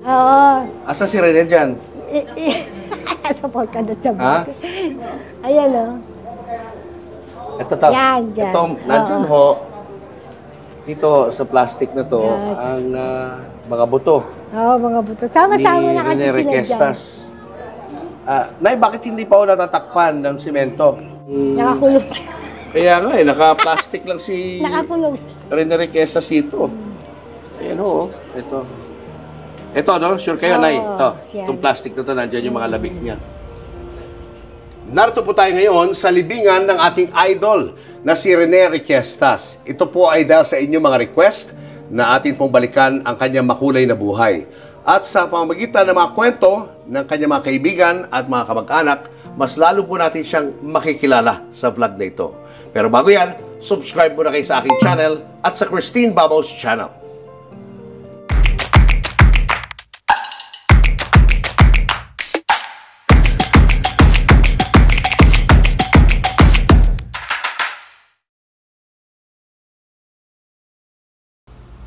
Oo. Asa si Rene dyan? Sa polka dot sa Ha? buhok. Ayan o. Ito to. Yan, dyan. Ito, nandyan ho. Dito sa plastic na to, Yes. ang mga buto. Oo, mga buto. Sama-sama na kasi Rene sila dyan. Requestas. Nay, bakit hindi pa ako natatakpan ng simento? Nakakulong siya. Kaya nga naka-plastic lang si Nakakulong. Rene Requestas ito. Ayan ho, ito. Ito, no? Sure kayo, Nay? Ito. yan. Itong plastic na ito, nandiyan yung mga labig niya. Narito po tayo ngayon sa libingan ng ating idol na si Rene Requestas. Ito po ay dahil sa inyong mga request na atin pong balikan ang kanyang makulay na buhay. At sa pamamagitan ng mga kwento ng kanyang mga kaibigan at mga kamag-anak, mas lalo po natin siyang makikilala sa vlog na ito. Pero bago yan, subscribe muna kayo sa aking channel at sa Christine Babaws channel.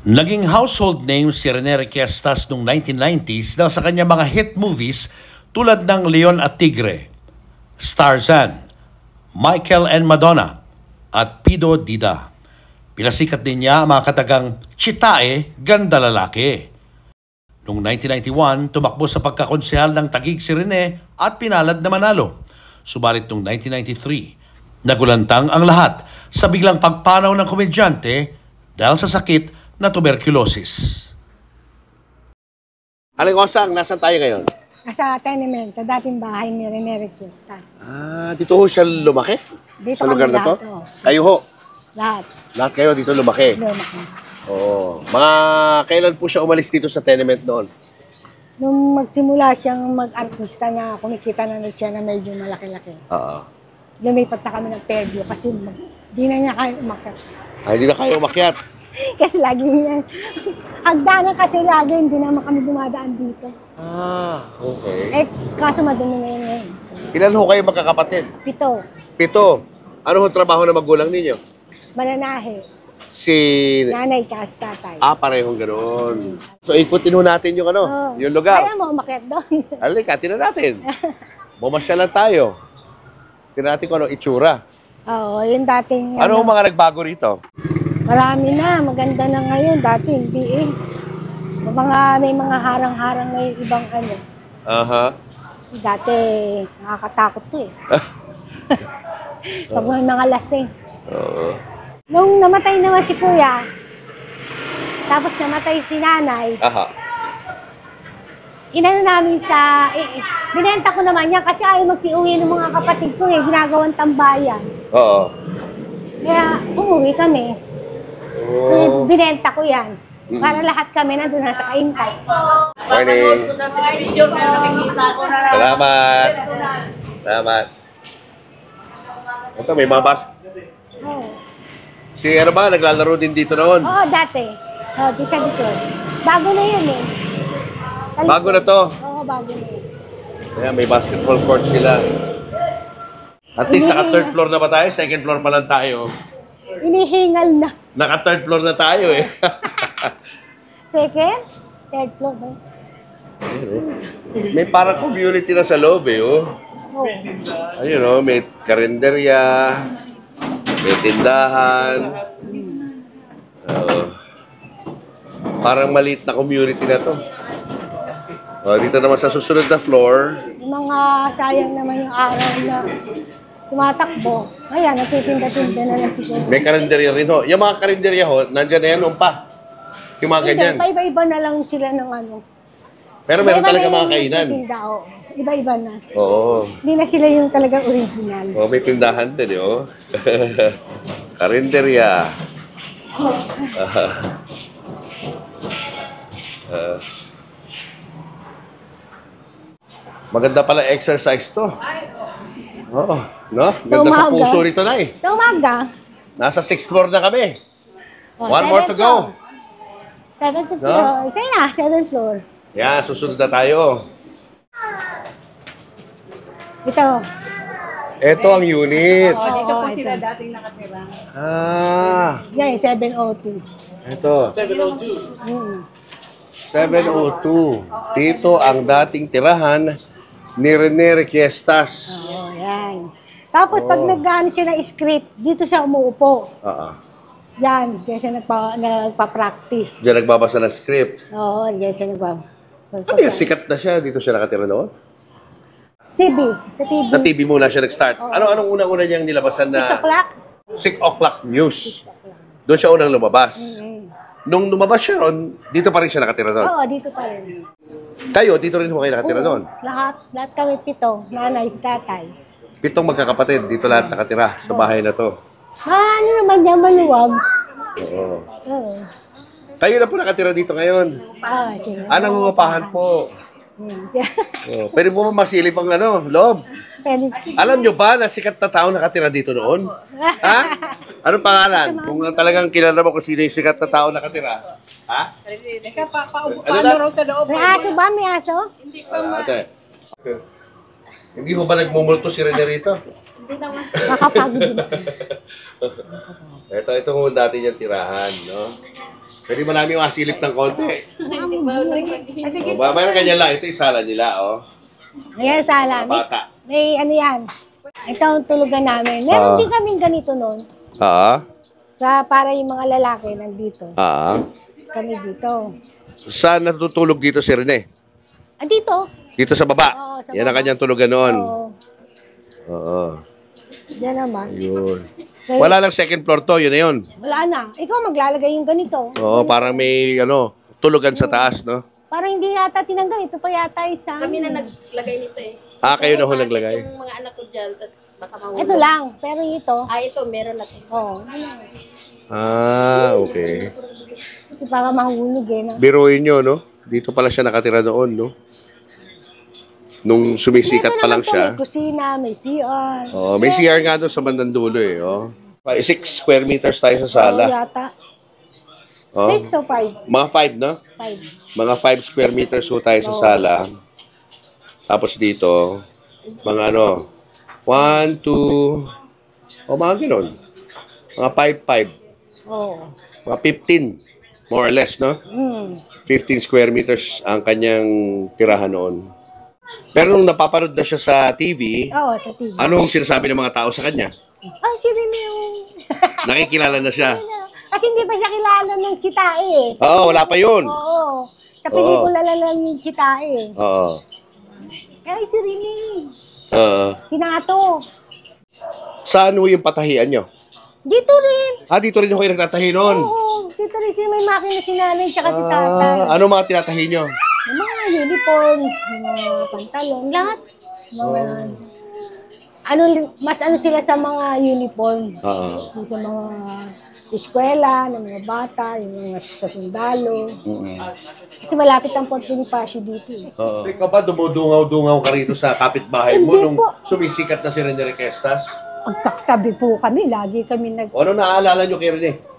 Naging household name si Rene Requestas noong 1990s dahil sa kanyang mga hit movies tulad ng Leon at Tigre, Tarzan, Michael and Madonna, at Pido Dida. Pinasikat din niya ang mga katagang Chitae, Ganda Lalaki. Noong 1991, tumakbo sa pagkakonsehal ng Taguig si Rene at pinalad na manalo. Subalit noong 1993, nagulantang ang lahat sa biglang pagpanaw ng komedyante dahil sa sakit na tuberculosis. Aling Osang, nasan tayo ngayon? Sa tenement, sa dating bahay ni Rene Requestas. Dito ho siya lumaki? Dito Sa lugar kami na to? lahat, oh. Kayo ho? Lahat. Lahat kayo dito lumaki? Lumaki. Oo. Mga kailan po siya umalis dito sa tenement noon? Nung magsimula siyang mag-artista na kumikita na siya na medyo malaki-laki. Oo. Lumipat na kami ng Fairview kasi di na niya kaya umakyat. Hindi na kayo umakyat? Kasi lagi niya, hagdanan kasi lagi, hindi naman kami dumadaan dito. Okay. Kaso madumi ngayon. Ilan ho kayo magkakapatid? 7. 7. Ano ho trabaho ng magulang ninyo? Mananahe. Si... Nanay tsaka si tatay. Parehong ganoon. So, ikutin ho natin yung yung lugar. Kaya mo umakyat doon. Halika, tinan natin. Bumasya lang tayo. Tinan natin kung ano itsura. Oo, yung dating... Ano mga nagbago rito? Marami na, maganda na ngayon. Dati hindi eh. May mga harang-harang na yung ibang ano. Kasi dati nakakatakot to eh. Pag may mga lasing. Nung namatay naman si kuya, tapos namatay si nanay, inano namin binenta ko naman yan kasi ayaw magsiuwi ng mga kapatid ko eh, ginagawang tambayan. Oo. Kaya umuwi kami. Binenta ko yan. Para lahat kami nandun na sa kaintay. Morning. Ko sa television na nakikita ko na lang. Salamat. Salamat. Ito, may mga bus. Si ano ba, naglalaro din dito noon? Oo, dati. Di sa likod. Bago na yun eh. Bago na to? Oo, bago na yun. Ayan, may basketball court sila. At least naka-third floor na ba tayo? Second floor pa lang tayo. Inihingal na. Naka-third floor na tayo eh. Second? Third floor ba? May parang community na sa loob eh, oh. Oo. Ayun oh, may karinderya, may tindahan. Parang maliit na community na to. Dito naman sa susunod na floor. Yung mga sayang naman yung araw na tumatakbo. Ayan, nagtitinda-tinda na lang siguro. May karinderya rin ho. Yung mga karinderya ho, nandyan na yan, umpa. Yung mga ganyan. Hindi, iba-iba na lang sila ng ano. Pero meron talaga mga kainan. Iba-iba na. Oo. Hindi na sila yung talagang original. May tindahan din, oh. Karinderya. Maganda pala exercise to. Oo, no? Ganda sa puso rito na eh. Sa umaga. Nasa 6th floor na kami. One more to go. 7th floor. Isa na, 7th floor. Yan, susunod na tayo. Ito. Ito ang unit. Dito po sila dating nakatira. Yan, 702. Ito. 702. 702. Dito ang dating tirahan ni Rene Requestas. Oo, yan. Tapos pag nag-ano siya ng script, dito siya umuupo. Yan, diyan siya nagpa-practice. Diyan nagbabasa ng script. Oo, diyan siya Ano yan, sikat na siya? Dito siya nakatira noon? TV, sa TV. Sa TV muna siya nag-start. Anong una-una niyang nilabasan 6 na? o'clock. 6 o'clock news. 6 o'clock. Doon siya unang lumabas. Mm-hmm. Nung lumabas siya ron, dito pa rin siya nakatira noon. Oo, dito pa rin. Kayo, dito rin ho kayo nakatira noon. Lahat kami 7. Nanay, si tatay. 7 magkakapatid, dito lahat nakatira sa bahay na to. Ano naman yan, maluwag. Oo. Oo. Kayo na po nakatira dito ngayon. Sila. Nangungupahan po. Pwede po ba masilip ang loob? Pwede. Alam nyo ba na sikat na tao nakatira dito noon? Ha? Anong pangalan? Kung talagang kilala mo kung sino yung sikat na tao nakatira. Ha? Teka, paupo Ano ano na? raw sa loob. May aso ba? May aso? Ate. Hindi mo ba nagmumulto si Rene rito? Makapagod din. Ito mo dati niyang tirahan, no? Pwede mo namin masilip ng konti. O, mayroon ganyan lang. Ito yung sala nila, oh. Ayan, sala. Bata. May ano yan. Ito ang tulugan namin. Meron din kaming ganito noon. Para yung mga lalaki nandito. Kami dito. Saan natutulog dito si Rene? Dito. Dito sa baba? Oo, sa Yan ang baba. kanyang tulugan noon. Oo. Yan naman. Yun. Wala lang second floor to, yun na yun. Wala na. Ikaw maglalagay yung ganito. Oo, parang may tulugan sa taas, no? Parang hindi yata tinanggal. Ito pa yata isa. Kami na naglagay nito eh. Kayo na ho naglagay. Yung mga anak ko dyan, tapos baka mahulog. Ito lang. Pero ito. Ito, meron na ito. Oo. Okay. Kasi baka mahulog No? Biruin nyo, no? Dito pala siya nakatira noon, no? Nung sumisikat pa lang siya. May kusina, may CR. May CR nga doon sa bandang dulo, eh. 6 square meters tayo sa sala. Yata. 6 o 5? Mga 5, no? 5. Mga 5 square meters ho tayo sa sala. Tapos dito, mga 1, 2, mga gano'n. Mga 5, 5. Mga 15, more or less, no? 15 square meters ang kanyang tirahan noon. Pero nung napapanood na siya sa TV, Oo, sa TV. anong sinasabi ng mga tao sa kanya? Siya rin yung... Nakikilala na siya. Kasi hindi pa siya kilala ng Chitae Wala pa yun. Oo. Sa pelikula lang yung Chitae Kaya si Rini. Sinato. Saan ho yung patahian nyo? Dito rin. Dito rin ho kayo nagtatahi noon. Oo. Dito rin siya may makina si nanay tsaka si tatay. Ano mga tinatahi nyo? Yung mga uniform, yung mga pantalon, lahat. Mga... mas sila sa mga uniform. Sa mga eskwela, ng mga bata, yung mga sa sundalo. Kasi malapit ang Fort Bonifacio dito. Ikaw ba dumudungaw-dungaw ka rito sa kapitbahay mo Hindi nung po. sumisikat na si Rene Requestas? Pagkaktabi po kami, lagi kami Ano naaalala nyo kay Rene?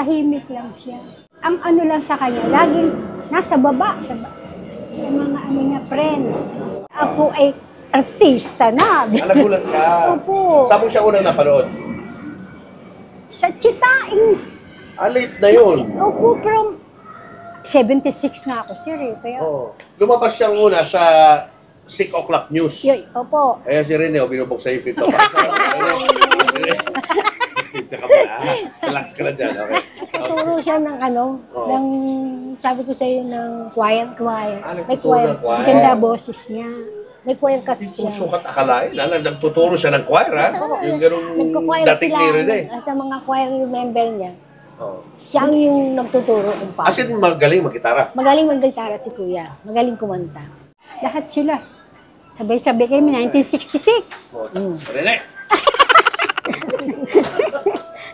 tahimik lang siya. Ang ano lang sa kanya, laging nasa baba, sa mga friends. Ako ay artista na. Nagulat ka. Opo. Saan mo siya unang napanood? Sa Chitaing. Late na yun. Opo, from 76 na ako, sir. Kaya, Lumabas siyang una sa 6 o'clock news. opo. Ayan si Rene, binubuksan yung pinto. Relax ka na dyan, okay. Tuturo siya ng ng, sabi ko sa iyo, ng choir. May nagtuturo choir. ng choir. Maganda boses niya. May choir kasi siya. Sukat akalain, nagtuturo siya ng choir, ha? Yung ganun Nagko-choir dating ni Rene. sa mga choir member niya. Siya ang yung nagtuturo ng As in, magaling mag-gitara. Magaling mag-gitara si Kuya. Magaling kumanta. Lahat sila. Sabay-sabay kami, 1966. Rene!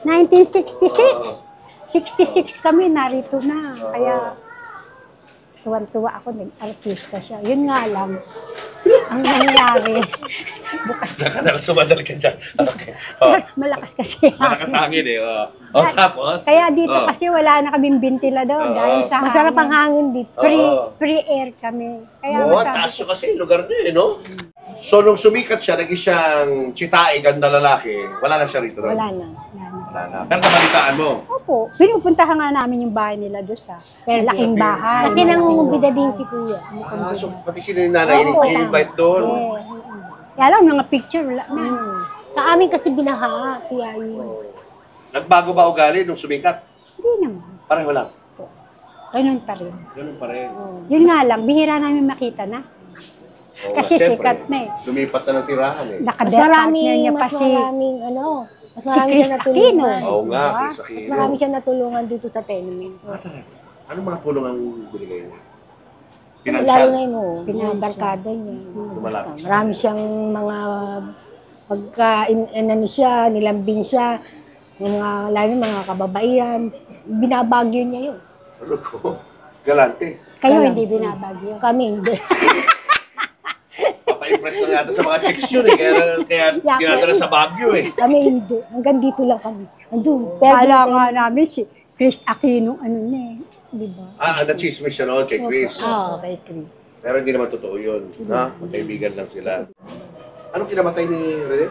1966. 66 kami, narito na. Kaya, tuwan-tuwa ako, nag-artista siya. Yun nga lang, ang nangyari, bukas Saka na lang sumadal ka dyan. Okay. Sir, malakas kasi. Malakas hangin eh. Tapos? Kaya dito kasi wala na kaming ventilador dahil sa Masarap ang hangin dito. Free-air kami. Kaya Taas yun kasi lugar niyo eh, no? So, nung sumikat siya, naging siyang Chitae, ganda lalaki, wala na siya rito. Wala na. Wala na. Pero nabalitaan mo. Opo, pinupuntahan nga namin yung bahay nila doon sa laking bahay. Kasi nangungubida din si kuya. So pati sila yung nanay, i-invite doon. Yes. Kaya lang, mga picture, wala na. Sa amin kasi binaha, kaya yun. Nagbago ba ugali nung sumikat? Hindi naman. Pareho lang. Ganun pa rin. Ganun pa rin. Yun nga lang, bihira namin makita na. Oo Kasi nga, syempre, sikat na eh. Lumipat na ng tirahan eh. Mas Nakadepartner niya pa mas si maraming mas si marami Chris siya natulungan. Aquino. Oo nga, Diba? Chris Aquino. Marami siya natulungan dito sa tenement. Ah, talaga? Ano mga tulong ang binigay niya? Lalo Financial? na yun, mga barkada niya. Lumalapit siya. Marami siyang mga ano siya, nilambing siya. Yung mga, lalo na mga kababaihan. Binabagyo niya yun. Ano ko? Galante. Kayo Alam. hindi binabagyo. Kami hindi. Papa-impress na yata sa mga chicks yun eh. Kaya dinadala sa Baguio eh. Kami hindi. Hanggang dito lang kami. Andun. Pero Kala nga namin si Chris Aquino, ano na eh. Di ba? Na-chismis siya noon kay Chris. kay Chris. Pero hindi naman totoo yun. Ha? Magkaibigan lang sila. Anong kinamatay ni Rene?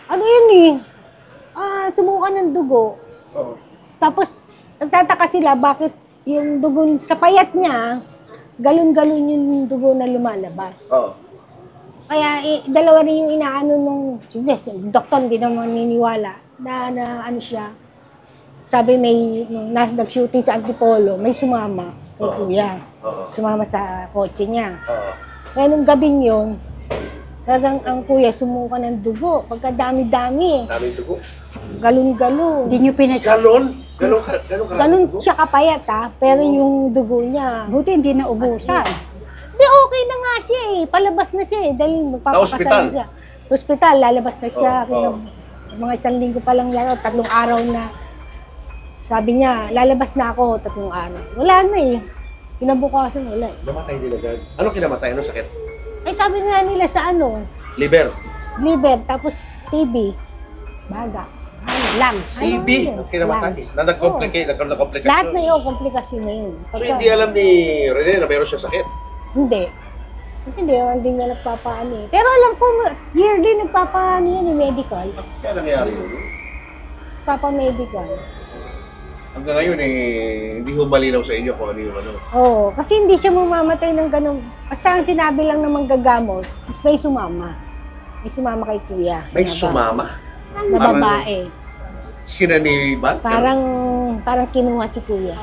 Ano yun eh? Sumukan ng dugo. Oo. Tapos, nagtataka sila bakit yung dugo, sa payat niya, galon-galon yung dugo na lumalabas. Oo. Kaya dalawa rin yung inaano nung, yung doktor hindi naman naniniwala na ano siya. Sabi may, nung nag-shooting sa Antipolo, may sumama kay kuya. Oo. Sumama sa kotse niya. Oo. Kaya nung gabing yun, talagang ang kuya sumuka ng dugo. Pagkadami-dami, Daming dugo. galon-galon. Hindi nyo pinag... Ganon? Ganon ka? Ganon ka? Ganun dugo? siya kapayat pero yung dugo niya, Buti hindi na ubusan. di okay na nga siya eh. Palabas na siya eh. Dahil magpapakasal ospital? na siya. Hospital, lalabas na siya. Oo, Mga 1 linggo pa lang yan, 3 araw na. Sabi niya, lalabas na ako 3 araw. Wala na eh. Kinabukasan, wala eh. Namatay din agad. Ano kinamatay? Ano sakit? Eh sabi nga nila sa Liver. liver, tapos TB. Baga. Lungs. TB. yun? Ang kinamatay. Lungs. Na nag-complicate. Nagkaroon ng komplikasyon. Lahat na yun, komplikasyon na yun. So hindi alam ni Rene na mayroon siya sakit? Hindi. Kasi hindi naman din niya nagpapaano eh. Pero alam ko, yearly nagpapaano yan eh, medical. Kaya nangyari yun? Medical. Hanggang ngayon eh, hindi ho malinaw sa inyo kung ano yung ano. Oo, kasi hindi siya mamamatay ng ganun. Basta ang sinabi lang ng manggagamot, is may sumama. May sumama kay kuya. May na ba- sumama. Na babae. Sina ni Bat? Parang kinuha si kuya.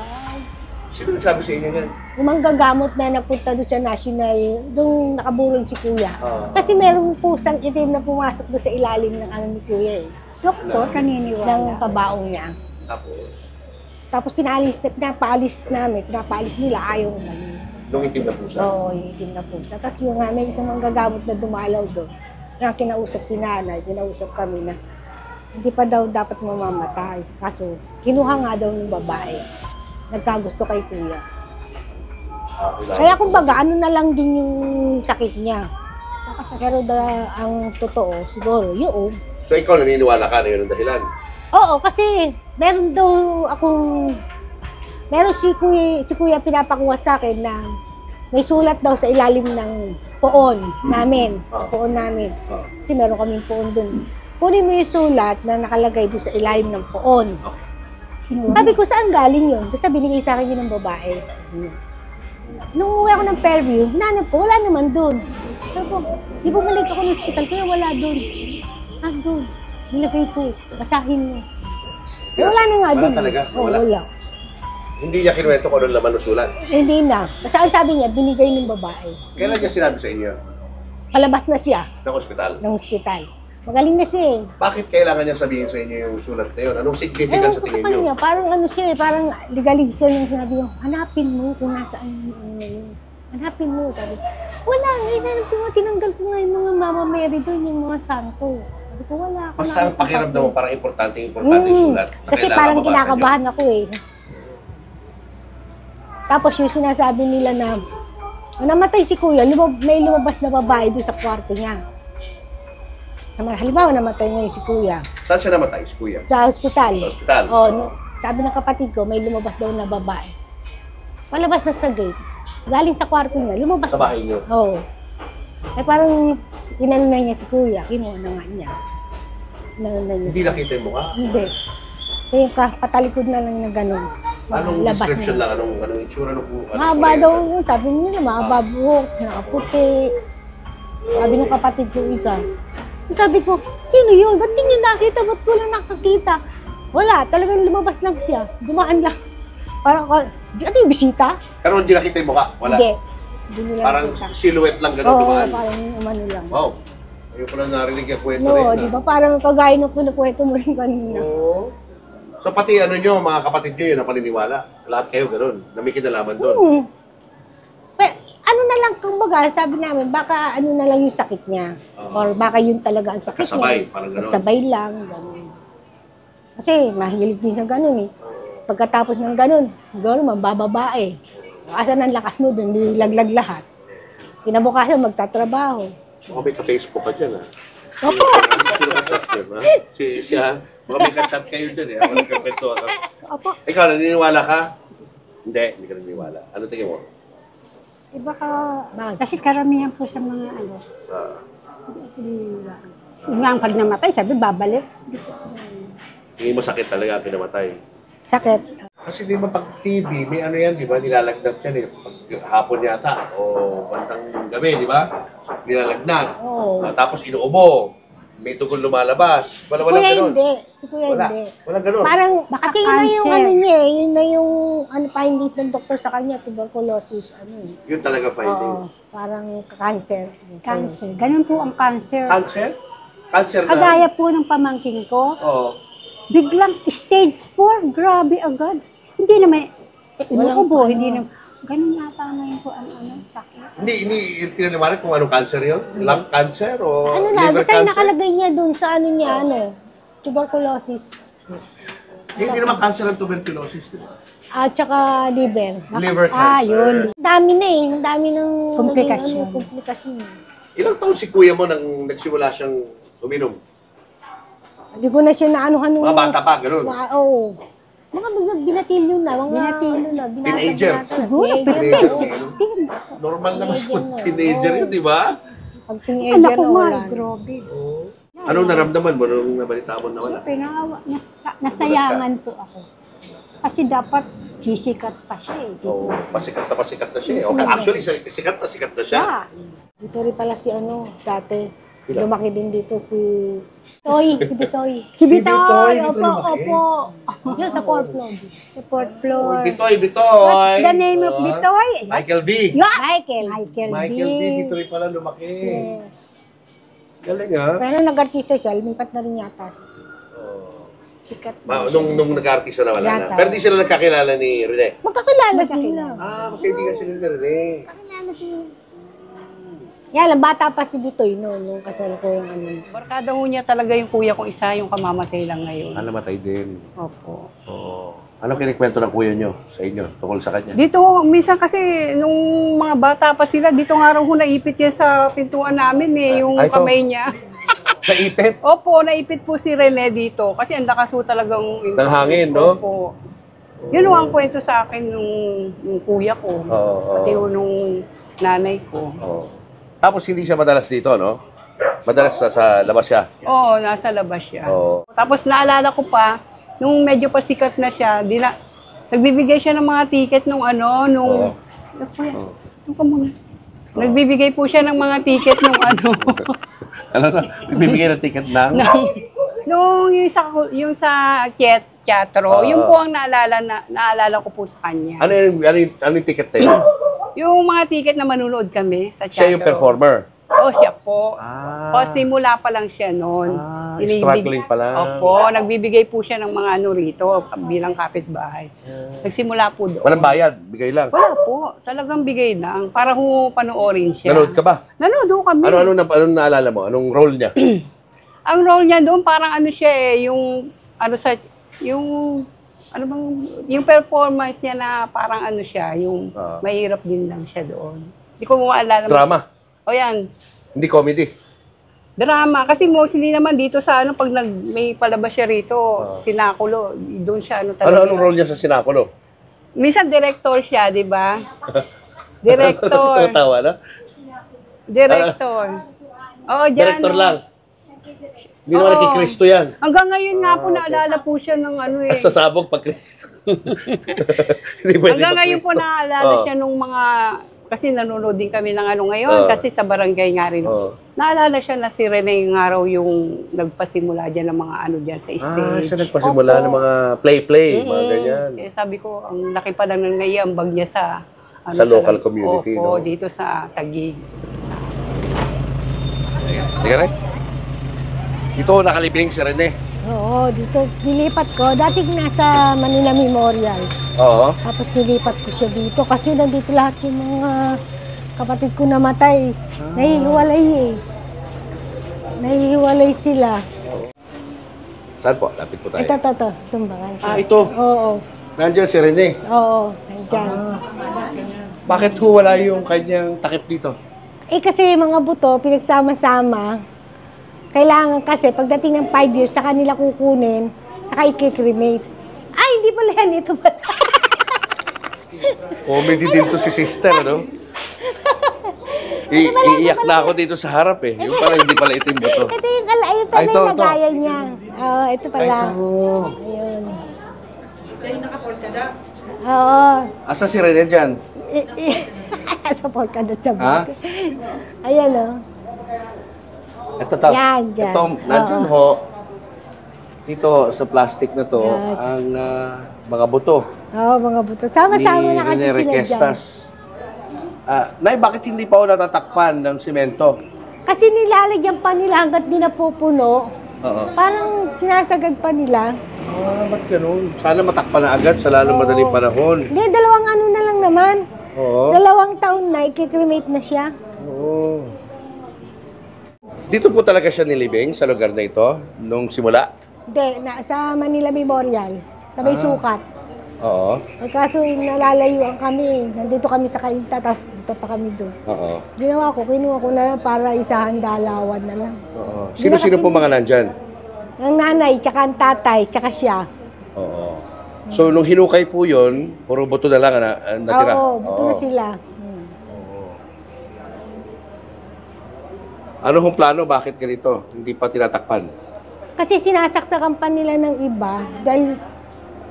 Sino nagsabi sa inyo yan? Yung manggagamot na nagpunta doon sa national, doon nakaburol si kuya. Ah. Kasi merong pusang itim na pumasok doon sa ilalim ng ano ni kuya eh. Doktor, naniniwala. Ng kabaong niya. Tapos pinaalis nila, ayaw naman. Nung itim na pusa? Oo, yung itim na pusa. Tapos yung may isang manggagamot na dumalaw doon. Nga kinausap si nanay, kinausap kami na hindi pa daw dapat mamamatay. Kaso, kinuha nga daw ng babae. Nagkagusto kay kuya. Kaya kumbaga, ano na lang din yung sakit niya. Pero ang totoo, siguro, yung. So ikaw naniniwala ka na yun ang dahilan? Oo, kasi meron si kuya pinapakuha sa akin na may sulat daw sa ilalim ng poon namin. Poon namin. Kasi meron kaming poon dun. Kunin mo yung sulat na nakalagay doon sa ilalim ng poon. Sabi ko, saan galing yun? Basta binigay sa akin yun ng babae. Nung uwi ako ng Fairview, hinanap ko, wala naman dun. Sabi ko, di bumalik ako ng hospital, kaya wala dun. Doon. Nilagay ko. Basahin mo. Wala na nga Wala dun. talaga? Oo, Wala? wala. Hindi niya kinuwento kung anong laman ng sulat. Hindi na. Basta ang sabi niya, binigay ng babae. Kailan niya sinabi sa inyo? Palabas na siya Ng ospital? ng hospital. Magaling na siya eh. Bakit kailangan niya sabihin sa inyo yung sulat na yun? Anong significance sa ko sa tingin niyo? kanya, parang ano siya eh, parang ligalig siya nung sinabi niya, hanapin mo kung nasaan yung ano na yun. Hanapin mo. Sabi, wala nga, tinanggal ko nga yung mga Mama Mary doon, yung mga santo. Sabi ko, wala. Basta ang pakiramdam mo parang importante yung sulat. na Kasi kailangan parang mabasa kinakabahan ako eh. Tapos yung sinasabi nila na namatay si kuya, may lumabas na babae doon sa kwarto niya. Halimbawa, namatay ngayon si kuya. niyo. Saan siya namatay, si kuya? Sa ospital. Sa ospital? Oo, sabi ng kapatid ko, may lumabas daw na babae. Palabas na sa gate. Galing sa kwarto niya, lumabas Sa bahay niyo? Oo. Eh parang inano na niya si kuya, kinuha na nga niya. Inano na niya. Hindi nakita yung mukha? Hindi. Yung patalikod na lang na gano'n. Anong Labas description na. lang? Anong itsura ng buhok? Mahaba daw yung sabi nila, mahaba buhok, nakaputi. Sabi ng kapatid ko isa. Sabi ko, sino yun? Ba't hindi nakita? Ba't ko lang nakakita? Wala, talagang lumabas lang siya. Dumaan lang. Parang, ano yung bisita? Pero hindi nakita yung mukha? Wala? Hindi. Hindi nila Parang nakita. silhouette lang gano'n Oo, dumaan? parang umano lang. Wow. Ayun pala narinig yung kwento No, rin. di ba? Parang kagaya nung kinukwento mo rin kanina. Oo. So pati ano nyo, mga kapatid nyo yun, ang paniniwala. Lahat kayo gano'n, na may kinalaman doon. Ano na lang, kumbaga, sabi namin, baka ano na lang yung sakit niya. Or baka yun talaga ang sakit Kasabay, niya. parang gano'n. Nagsabay lang, gano'n. Kasi mahilig din siya gano'n eh. Pagkatapos ng gano'n, gano'n, mabababae. Asan ang lakas mo doon, nilaglag lahat. Kinabukasan, magtatrabaho. Baka may ka-Facebook ka dyan, ha? Opo! Sino ka-chat dyan, ha? Siya, baka may ka-chat kayo dyan, eh. Ako nagkakwento ka. Opo. Ikaw, naniniwala ka? Hindi ka naniniwala. Ano tingin mo? Iba ka, kasi karamihan po sa mga ano, Ah, yung nga pag namatay, sabi babalik. tingin mo sakit talaga ang kinamatay. Sakit. Kasi di ba pag TV, may ano yan, di ba? Nilalagnat yan eh. Pag hapon yata o bantang gabi, di ba? Nilalagnat. Oo. Tapos inuubo. May tugon lumalabas. Si Walang Kuya ganun. hindi. Si Kuya Wala. hindi. Walang ganun. Parang, Baka kasi yun na yung cancer. ano niya eh. Yun na yung ano, findings ng doktor sa kanya, tuberculosis, ano eh. Yun talaga Oo, findings. parang cancer. Cancer. Ganun po ang cancer. Cancer? Cancer na? Kagaya po ng pamangkin ko, Oo. biglang stage 4, grabe agad. Hindi naman, inuubo, ano. hindi naman. Ganun yata ngayon po ang ano, sakit. Hindi pinaliwanag kung anong cancer yun? Lung cancer o Ano na, liver basta cancer? yung nakalagay niya doon sa ano niya, ano, tuberculosis. Hindi naman cancer ang tuberculosis. Di ba? At saka liver. Liver cancer. Ah, yun. Dami na eh, ang dami ng Komplikasyon. naging, ano, komplikasyon. Ilang taon si kuya mo nang nagsimula siyang uminom? Hindi ko na siya naanuhan nung... Mga bata pa, gano'n. Oo. Mga binatilyo na, mga Binatilyo. ano na, binasag Teenager. na. Siguro, Teenager, 15, oo. 16. Normal naman Teenager sa na. teenager yun, di ba? Pag Anak teenager ko na nga, wala. grabe. Anong naramdaman mo nung nabalita mo na wala? Siyempre, nasayangan po ako. Kasi dapat sisikat pa siya eh. Oo, pasikat na siya. Okay, actually, sikat na siya. Yeah. Dito rin pala si ano, dati. Lumaki din dito si Toy, si Bitoy. Si Bitoy, Bitoy, dito opo, lumaki. opo. Yun, sa fourth floor. Sa fourth floor. Bitoy. What's the name of Bitoy? Michael B. Yeah. Michael. Michael B. Dito rin pala lumaki. Yes. Galing ha? Pero nag-artista siya, lumipat na rin yata. Sikat. Nung nag-artista na wala na. Yata. Pero di sila nagkakilala ni Rene. Magkakilala sila. Magkaibigan sila ni Rene. Magkakilala sila. Yan lang, bata pa si Bitoy nung kasal ko yung ano. Barkada ho niya talaga yung kuya kong isa, yung kamamatay lang ngayon. Namatay din. Opo. Oo. Ano kinikwento ng kuya nyo sa inyo tungkol sa kanya? Dito, minsan kasi, nung mga bata pa sila, dito nga raw ho naipit yan sa pintuan namin eh, yung Ay, ito. kamay niya. Naipit? Opo, naipit po si Rene dito. Kasi ang lakas ho talagang... Ng hangin, no? Opo. Yun ho ang kwento sa akin nung kuya ko. Oo. Pati ho nung nanay ko. Oo. Tapos hindi siya madalas dito, no? Madalas sa labas siya. Oo, nasa labas siya. Oo. Tapos naalala ko pa, nung medyo pasikat na siya, nagbibigay siya ng mga ticket nung ano, nung... Kuya, ano ka muna? Nagbibigay po siya ng mga ticket nung ano. Ano na? Nagbibigay ng ticket ng? Nung yung sa teatro, yun po ang naalala ko po sa kanya. Ano yung ticket na yun? Yung mga ticket na manunood kami sa teatro. Siya yung performer? Oo, siya po. Ah. O, simula pa lang siya noon. Struggling pa lang. Opo, nagbibigay po siya ng mga ano rito bilang kapitbahay. Nagsimula po doon. Walang bayad? Bigay lang? Wala po. Talagang bigay lang. Para ho panoorin siya. Nanood ka ba? Nanood ho kami. Anong naalala mo? Anong role niya? Ang role niya doon, parang ano siya eh, yung yung performance niya na parang ano siya, yung mahirap din lang siya doon. Hindi ko maalala. Drama? O yan, Hindi comedy? drama. Kasi mostly naman dito sa ano, pag may palabas siya rito, sinakulo, doon siya ano talaga. Anong role niya sa Sinakulo? Minsan director siya, di ba? Director. Tawa na? Director. Oo, dyan. Director lang? Hindi naman Oo. kay Kristo yan. Hanggang ngayon nga po naalala po siya ng ano eh. Sasabog pag Kristo. Hindi pwede Hanggang pag ngayon po Kristo. naalala Oo. siya nung mga, kasi nanonood din kami ng ano ngayon, Oo. kasi sa barangay nga rin. Oo. Naalala siya na si Rene nga raw yung nagpasimula dyan ng mga ano dyan sa stage. Siya nagpasimula Opo. ng mga play-play, mga ganyan. Kaya sabi ko, ang laki pa lang ng naiambag niya sa ano Sa local talaga. community, Opo, no? dito sa Taguig. Teka rin. Ito, nakalibing si Rene. Oo, dito nilipat ko. Dati nasa Manila Memorial. Oo. Tapos nilipat ko siya dito kasi nandito lahat yung mga kapatid ko namatay. Nahihiwalay eh. Nahihiwalay sila. Saan po? Lapit po tayo. Ito. Tumbangan. Ito. Oo. Nandiyan si Rene. Oo, nandyan. Bakit ho wala yung kanyang takip dito? Eh kasi mga buto, pinagsama-sama. Kailangan kasi pagdating ng 5 years, saka nila kukunin, saka i-cremate. Ay, hindi pala yan. Ito pala. Comedy din to si sister, ano? Iiyak na ako dito sa harap eh. Yung pala, hindi pala ito yung buto. Ito yung ayun pala Ito, yung ito. lagayan niya. Oo, ito pala. Ito. Ayun. Oo. Asa si Rene dyan? Sa polkadot sa Ha? buto. Ayan o. Ito to. Yan, dyan. Ito, nandyan ho. Dito sa plastic na to, Yes. ang mga buto Oo, mga buto. Sama-sama ni na kasi Rene sila dyan. Requestas. Nay, bakit hindi pa ako natatakpan ng simento? Kasi nilalagyan pa nila hanggat di napupuno. Oo. Parang sinasagad pa nila. Ba't ganun? Sana matakpan na agad sa lalong madaling panahon. Hindi, 2 ano na lang naman. Oo. 2 taon na, i-cremate na siya. Oo. Dito po talaga siya nilibing sa lugar na ito nung simula? Hindi, sa Manila Memorial. Sa may sukat. Oo. Eh kaso nalalayuan kami. Nandito kami sa Kainta, tapos dito pa kami doon. Oo. Kinuha ko na lang para isahan dalawan na lang. Oo. Sino-sino po mga nandyan? Ang nanay, tsaka ang tatay, tsaka siya. Oo. So, nung hinukay po yun, puro buto na lang ang natira? Oo, buto na Oo. sila. Ano hong plano? Bakit ganito? Hindi pa tinatakpan? Kasi sinasaksakan pa nila ng iba dahil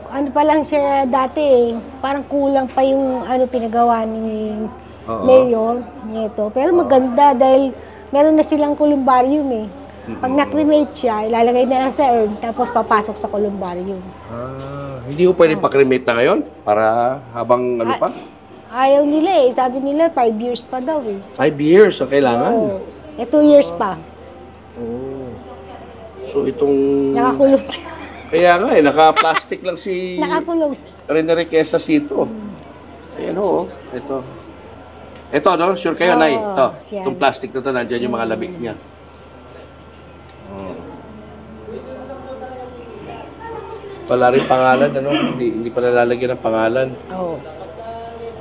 ano pa lang siya dati eh, parang kulang pa yung ano pinagawa ni Oo. Mayor nito. Pero maganda dahil meron na silang columbarium eh. Pag na-cremate siya, ilalagay na lang sa urn tapos papasok sa columbarium. Hindi ko pwede pa-cremate na ngayon? Para habang ano pa? Ayaw nila eh. Sabi nila 5 years pa daw eh. 5 years ang kailangan. Oo. Eh 2 years pa. Oo. So, itong... Nakakulong siya. Kaya nga eh, naka-plastic lang si Nakakulong. Rene Requestas ito. Ayan o, ito. Ito, no? Sure kayo, Oo, Nay? Ito. yan. Itong plastic na ito, nandiyan yung mga labig niya. Wala rin pangalan, ano? Hindi pa nalalagyan ng pangalan. Oo.